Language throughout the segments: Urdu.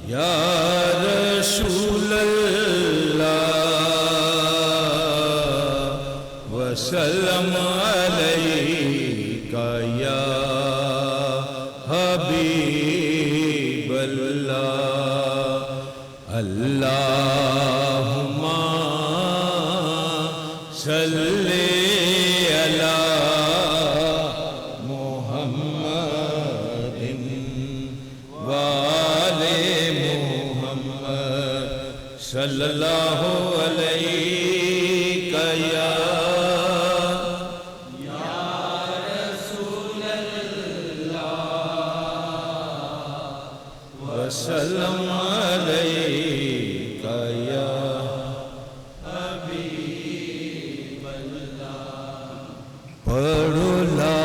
یا رسول اللہ وسلم علیکہ یا حبیب اللہ اللہم صلی علی محمد وآل محمد صلی اللہ علیہ یا رسول اللہ وسلم علیکہ یا حبیب اللہ پڑھو لا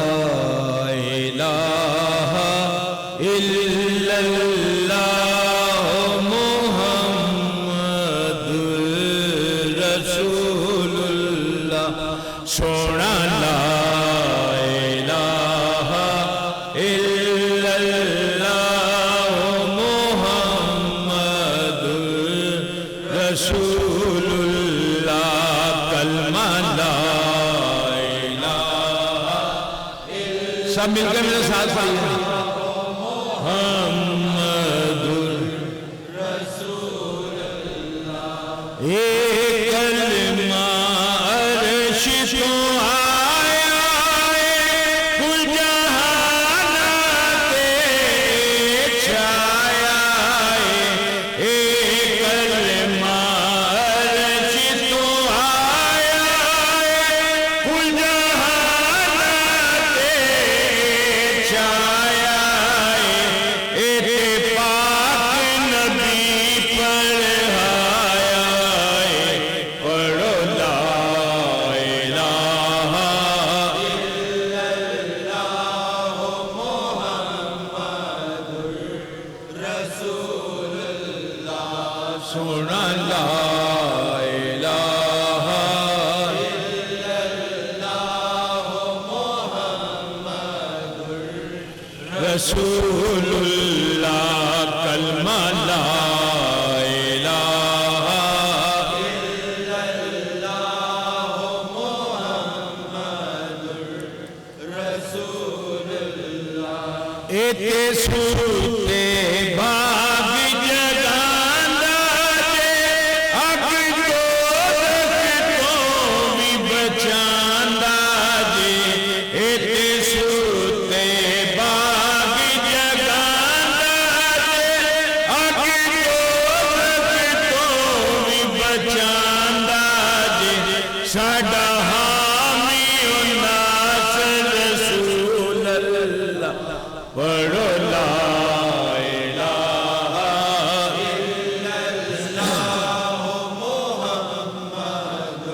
الہ الا اللہ محمد رسول اللہ سونا لا الہ الا اللہ محمد رسول اللہ کلمہ لا سب مل کر میرے ساتھ پڑھیے محمد رسول اللہ ایک کلمہ عرش تو آیا کل جہانات چھایا ایک کلمہ عرش تو آیا کل سونا لا الہ الا اللہ محمد رسول اللہ کلمہ لا الہ الا اللہ محمد رسول اللہ ایتے سوتے باغ ساڈا حامی الناس رسول اللہ پڑھو لا الہ الا اللہ محمد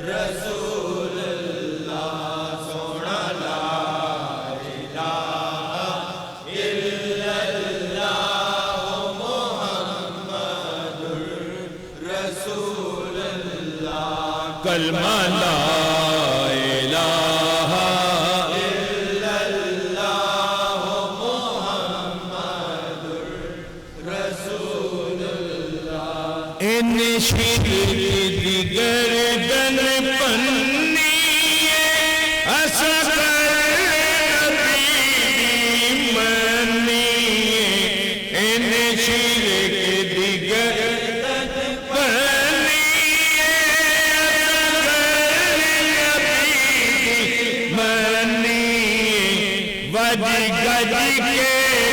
رسول اللہ سونا لا الہ الا اللہ محمد رسول اللہ کلمہ لا الہ الا اللہ محمد رسول اللہ ان شرک دی گردن پنی اصغر نبی منی ان شرک دی گردن پنی وج گج کے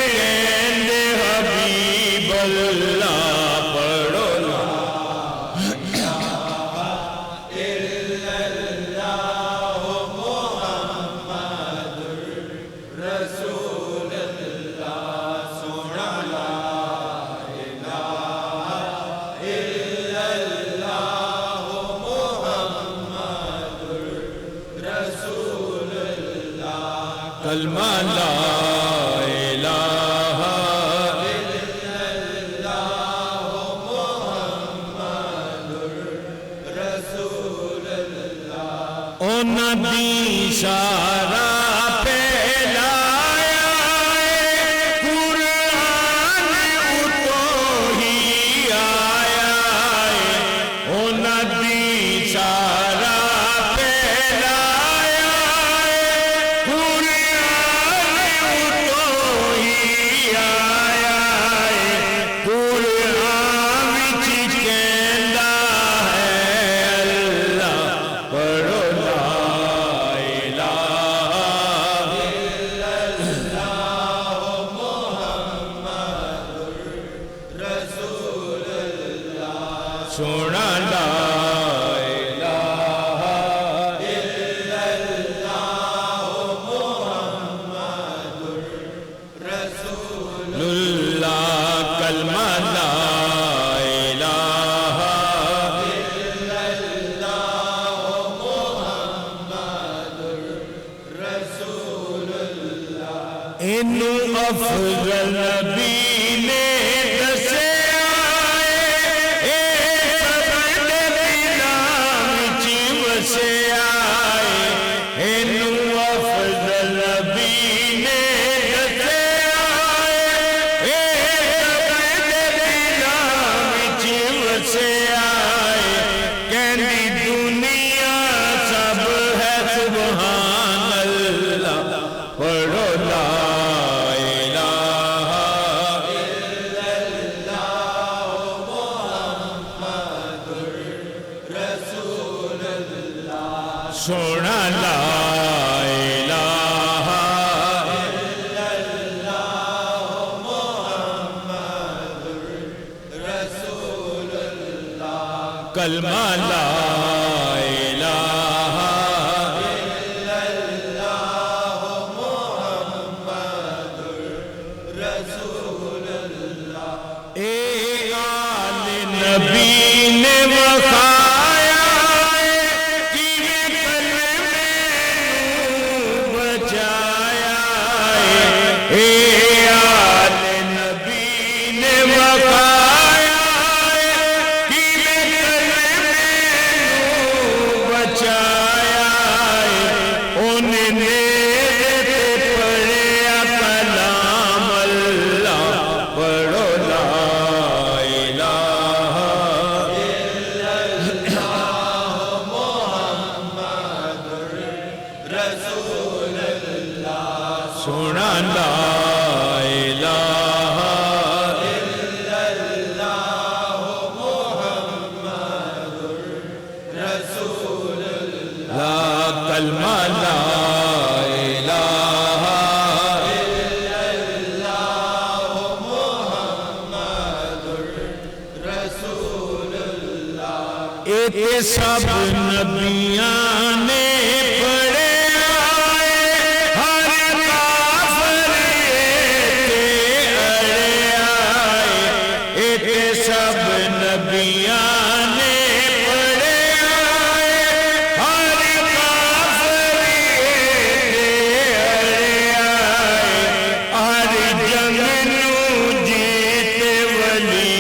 کہندے حبیب اللہ پڑھو لا الہ الا اللہ محمد رسول اللہ سونا لا الہ الا اللہ محمد رسول اللہ کلمہ لا الہ الا اللہ محمد رسول اللہ او نبی اشارہ پھیلایا اینو افضل نبی نے دسیا اے سب دے دلاں وچ وسیا اینو افضل نبی نے دسیا اے سب دے دلاں وچ وسیا کہندی دنیا سب ہے سبحان اللہ پڑھو لا سونا لا الہ الا اللہ محمد رسول اللہ کلمہ لا الہ الا اللہ محمد رسول اللہ اے آل نبی نے وقایا اے آل نبی نے وقایا کہ بچایا انہیں پڑھیا کلام اللہ پڑھو لا الہ الا اللہ محمد رسول اللہ سونا لا الہ الا اللہ محمد رسول اللہ کلمہ لا الہ الا اللہ محمد رسول اللہ اے سب نبیاں نے سب نبیاں نے پڑھے آئے ہر کافری اڑے آئے ہر جنگ نو جیتے ولی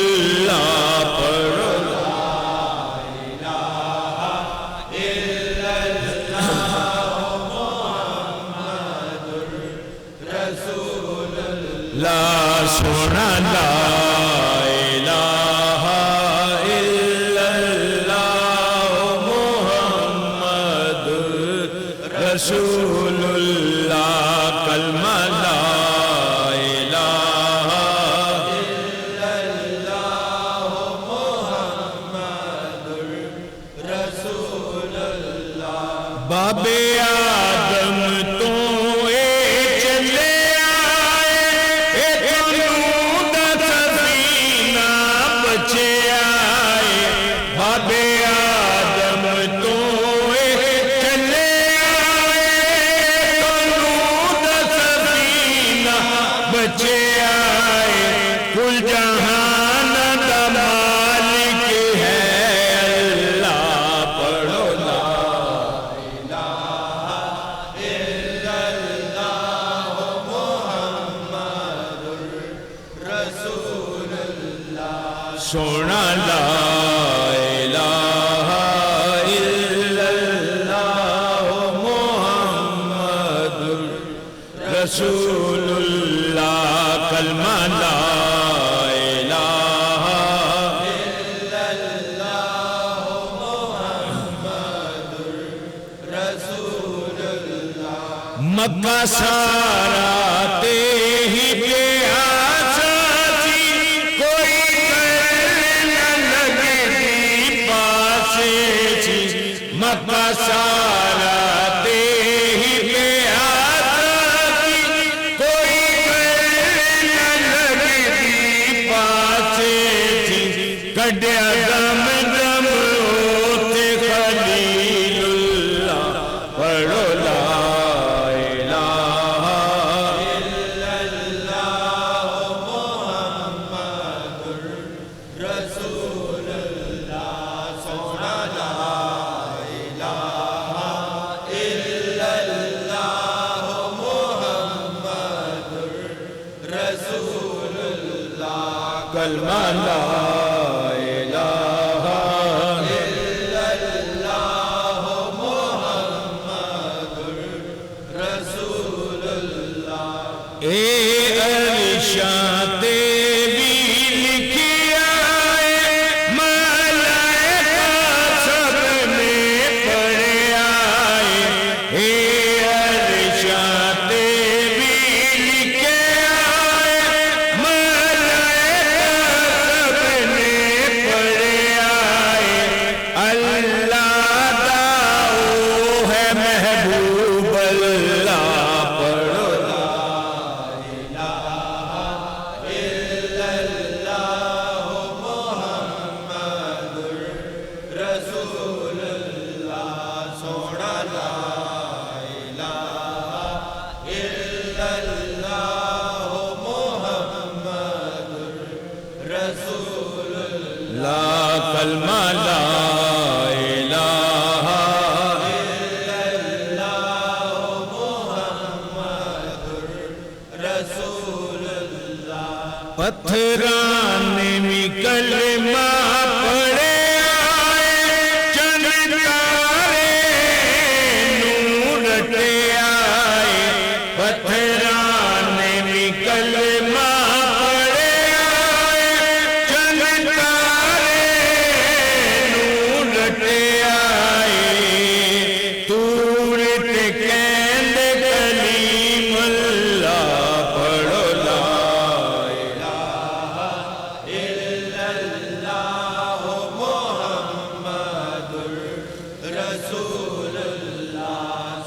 اللہ پڑھو لا الہ الا اللہ محمد رسول اللہ سونا لا رسول اللہ کلمہ لا الہ الا اللہ محمد رسول اللہ باب آدم تو اے چلے آئے اے تنوں دا سفینہ بچے آئے باب آدم تو بچے آئے کل جہان دا مالک ہے اللہ پڑھو لا الہ الا اللہ محمد رسول اللہ سونا لا الہ الا اللہ محمد رسول اللہ کلمہ لا الہ الا اللہ محمد رسول اللہ مکہ سارا تے ہی پیاسا تھی کوئی کرنے نہ لگی پاسے تھی مکہ سارا تے ہی پیاسا تھی کوئی کرنے نہ لگی پاسے تھی کڈیا دم دم ہوتے خلیل اللہ پڑھو لا الہ الا اللہ کلمہ لا الہ الا اللہ محمد رسول اللہ اے ارشاد کلمہ لا الہ الا اللہ محمد رسول اللہ پتھرانے میں کلمہ پڑے آئے چند تارے نور رٹے آئے پتھرانے میں کلمہ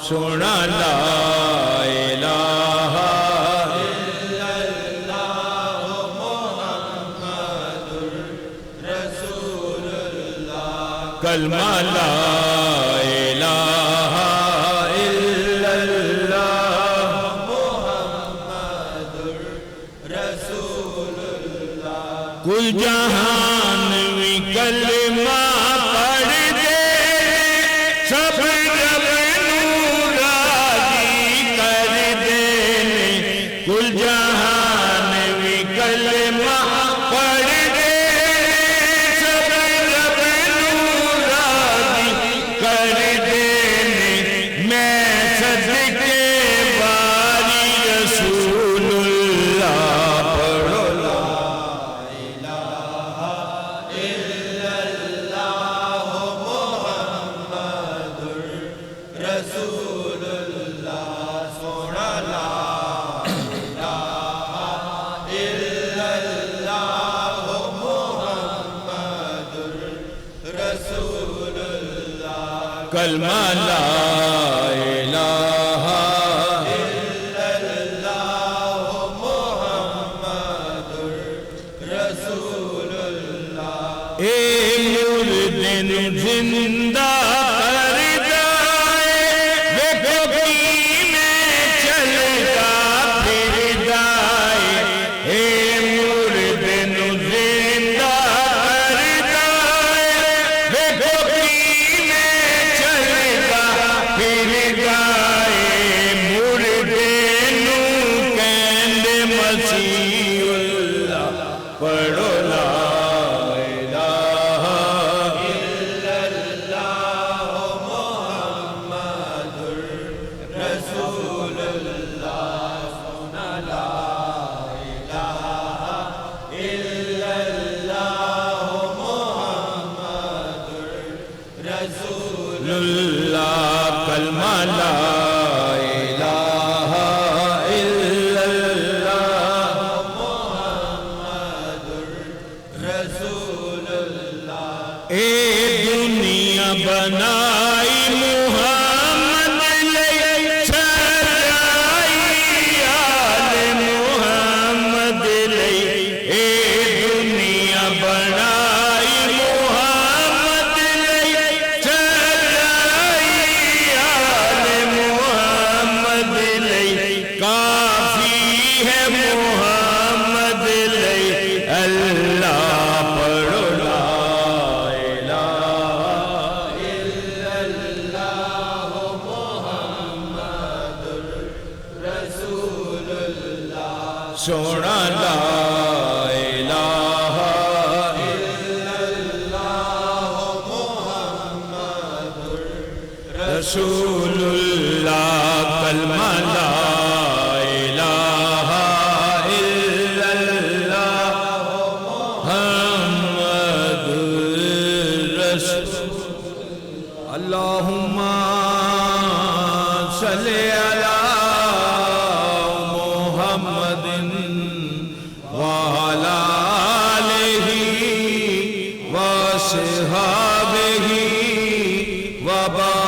سونا لا الہ الا اللہ محمد رسول اللہ کلمہ لا الہ الا اللہ محمد رسول اللہ کل جہان میں کلمہ پڑھ دے سب کل جہان میں کلمہ پڑھ دے سب رب نورانی کر دینے میں صدقے باری رسول اللہ پڑھو لا الہ الا اللہ محمد رسول اللہ سونا لا کلمہ لا الہ الا اللہ محمد رسول اللہ اے مردن زندہ کر دائے بے کبھی میں چلتا پھر دائے اے مردن زندہ کر دائے بے کبھی پھر گائے مردے نو کہند مسیح اللہ پڑھو لا الہ الا اللہ محمد رسول اللہ سونا لا الہ الا اللہ محمد رسول اللہ کلمہ لا الہ الا اللہ محمد رسول اللہ اے دنیا بنائی محمد لئی چھڑائی آل محمد لئی اے دنیا بنائی محمد لئی کافی ہے محمد لئی اللہ پڑھو لا الہ الا اللہ محمد رسول اللہ سونا لا الہ رسول اللہ کلمہ لا الہ الا اللہ محمد رسول اللہم صلی علی محمد وعلی آلہ وصحبہ وبارک